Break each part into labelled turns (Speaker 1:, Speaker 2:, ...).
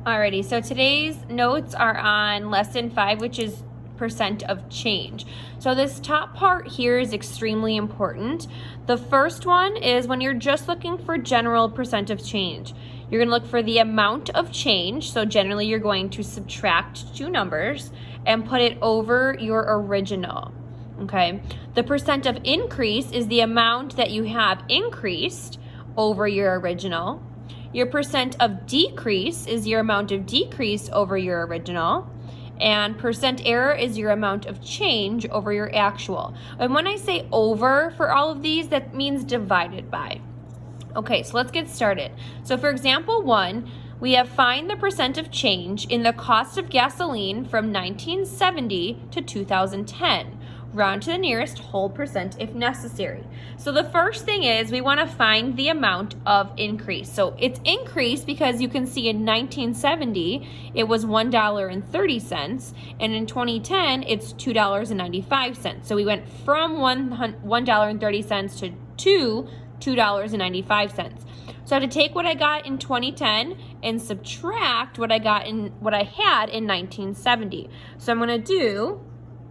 Speaker 1: Alrighty, so today's notes are on lesson 5, which is percent of change. So this top part here is extremely important. The first one is when you're just looking for general percent of change. You're going to look for the amount of change. So generally you're going to subtract two numbers and put it over your original. Okay. The percent of increase is the amount that you have increased over your original. Your percent of decrease is your amount of decrease over your original. And percent error is your amount of change over your actual. And when I say over for all of these, that means divided by. Okay, so let's get started. So for example 1, we have find the percent of change in the cost of gasoline from 1970 to 2010. Round to the nearest whole percent if necessary. So the first thing is we want to find the amount of increase. So it's increased because you can see in 1970 it was $1.30 and in 2010 it's $2.95. So we went from $1.30 to $2.95. So I have to take what I got in 2010 and subtract what I had in 1970. So I'm going to do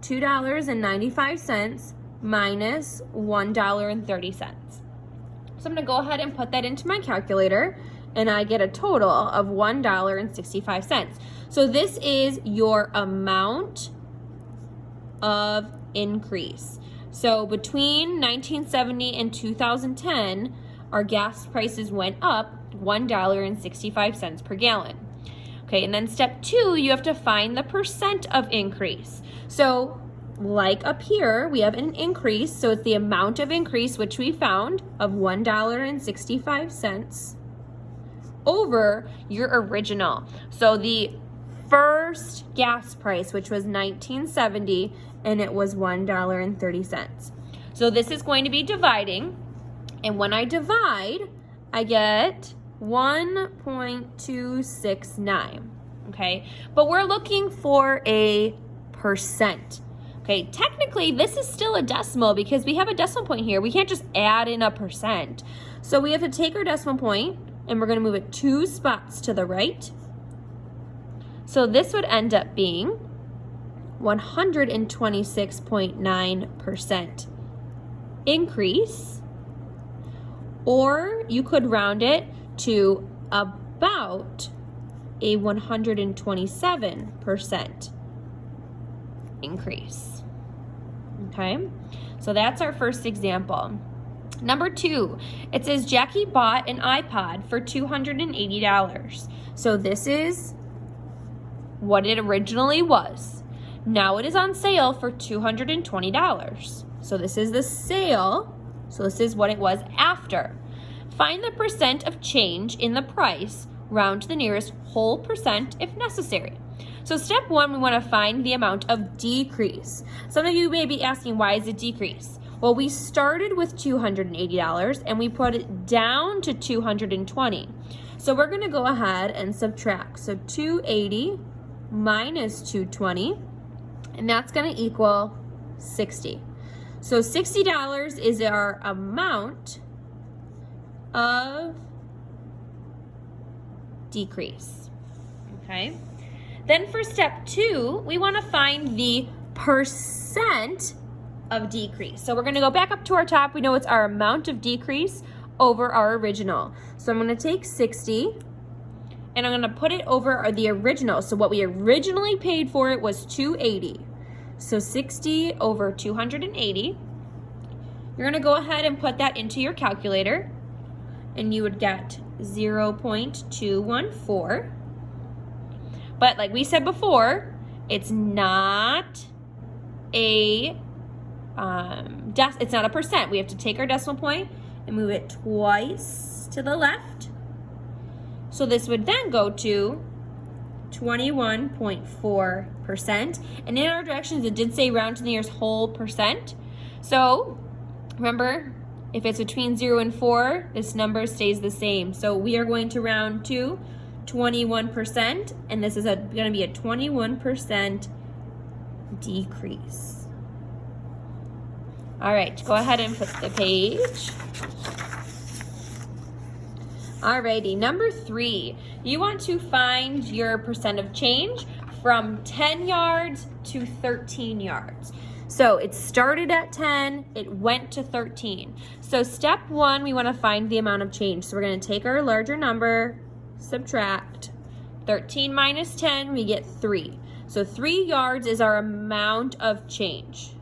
Speaker 1: $2.95 minus $1.30. So I'm going to go ahead and put that into my calculator, and I get a total of $1.65. So this is your amount of increase. So between 1970 and 2010, our gas prices went up $1.65 per gallon. Okay, and then step 2, you have to find the percent of increase. So like up here, we have an increase, so it's the amount of increase which we found of $1.65 over your original. So the first gas price, which was 1970, and it was $1.30. So this is going to be dividing, and when I divide, I get 1.269, okay? But we're looking for a percent. Okay, technically this is still a decimal because we have a decimal point here. We can't just add in a percent. So we have to take our decimal point and we're going to move it 2 spots to the right. So this would end up being 126.9% increase, or you could round it to about a 127% increase. Okay, so that's our first example. Number 2, it says Jackie bought an iPod for $280. So this is what it originally was. Now it is on sale for $220. So this is the sale. So this is what it was after. Find the percent of change in the price, round to the nearest whole percent if necessary. So step 1, we want to find the amount of decrease. Some of you may be asking, why is it decrease? Well, we started with $280 and we put it down to $220. So we're going to go ahead and subtract. So 280 minus 220, and that's going to equal 60. So $60 is our amount of decrease. Okay. Then for step 2, we want to find the percent of decrease. So we're going to go back up to our top. We know it's our amount of decrease over our original. So I'm going to take 60 and I'm going to put it over the original. So what we originally paid for it was $280. So 60 over 280. You're going to go ahead and put that into your calculator, and you would get 0.214. But like we said before, it's not a it's not a percent. We have to take our decimal point and move it twice to the left. So this would then go to 21.4%. And in our directions, it did say round to the nearest whole percent. So remember, if it's between 0 and 4, this number stays the same. So we are going to round to 21%, and this is going to be a 21% decrease. All right, go ahead and flip the page. Alrighty, number 3, you want to find your percent of change from 10 yards to 13 yards. So it started at 10, it went to 13. So step 1, we want to find the amount of change. So we're going to take our larger number, subtract. 13 minus 10, we get 3. So 3 yards is our amount of change.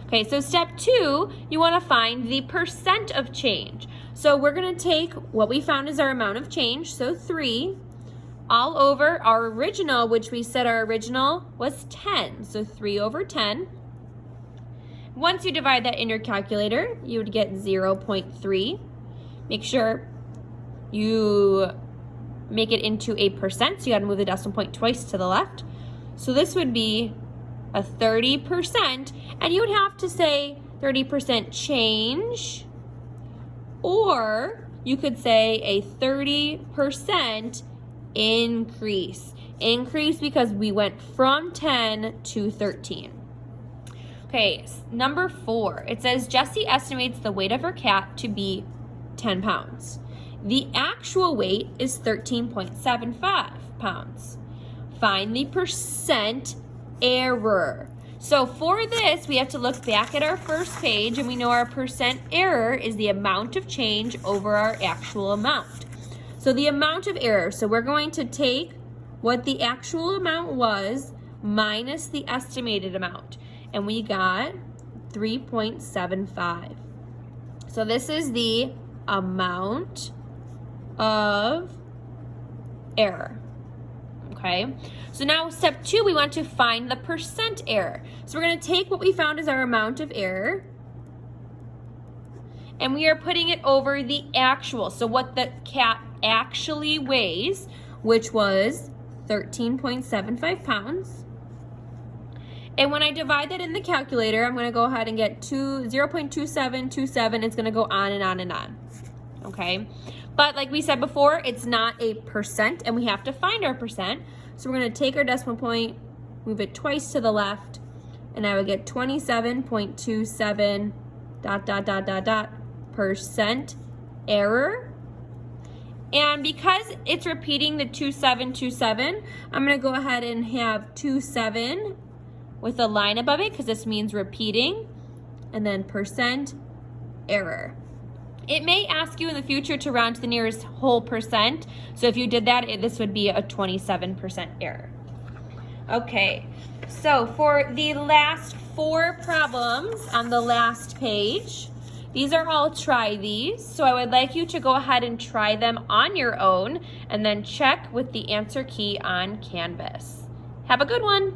Speaker 1: Okay, so step 2, you want to find the percent of change. So we're going to take what we found is our amount of change, so 3, all over our original, which we said our original was 10. So 3 over 10. Once you divide that in your calculator, you would get 0.3. Make sure you make it into a percent, so you got to move the decimal point twice to the left. So this would be a 30%, and you would have to say 30% change, or you could say a 30% increase. Increase because we went from 10 to 13. Okay, number 4, it says Jessie estimates the weight of her cat to be 10 pounds. The actual weight is 13.75 pounds. Find the percent error. So for this, we have to look back at our first page, and we know our percent error is the amount of change over our actual amount. So the amount of error, so we're going to take what the actual amount was minus the estimated amount, and we got 3.75. So this is the amount of error. Okay, so now step 2, we want to find the percent error. So we're going to take what we found as our amount of error, and we are putting it over the actual. So what the cat actually weighs, which was 13.75 pounds. And when I divide that in the calculator, I'm going to go ahead and get 0.2727. It's going to go on and on and on. Okay, but like we said before, it's not a percent, and we have to find our percent. So we're going to take our decimal point, move it twice to the left, and I would get 27.27 ... percent error. And because it's repeating the 2727, I'm going to go ahead and have 27 with a line above it, because this means repeating, and then percent error. It may ask you in the future to round to the nearest whole percent. So if you did that, this would be a 27% error. Okay, so for the last 4 problems on the last page, these are all try these. So I would like you to go ahead and try them on your own, and then check with the answer key on Canvas. Have a good one.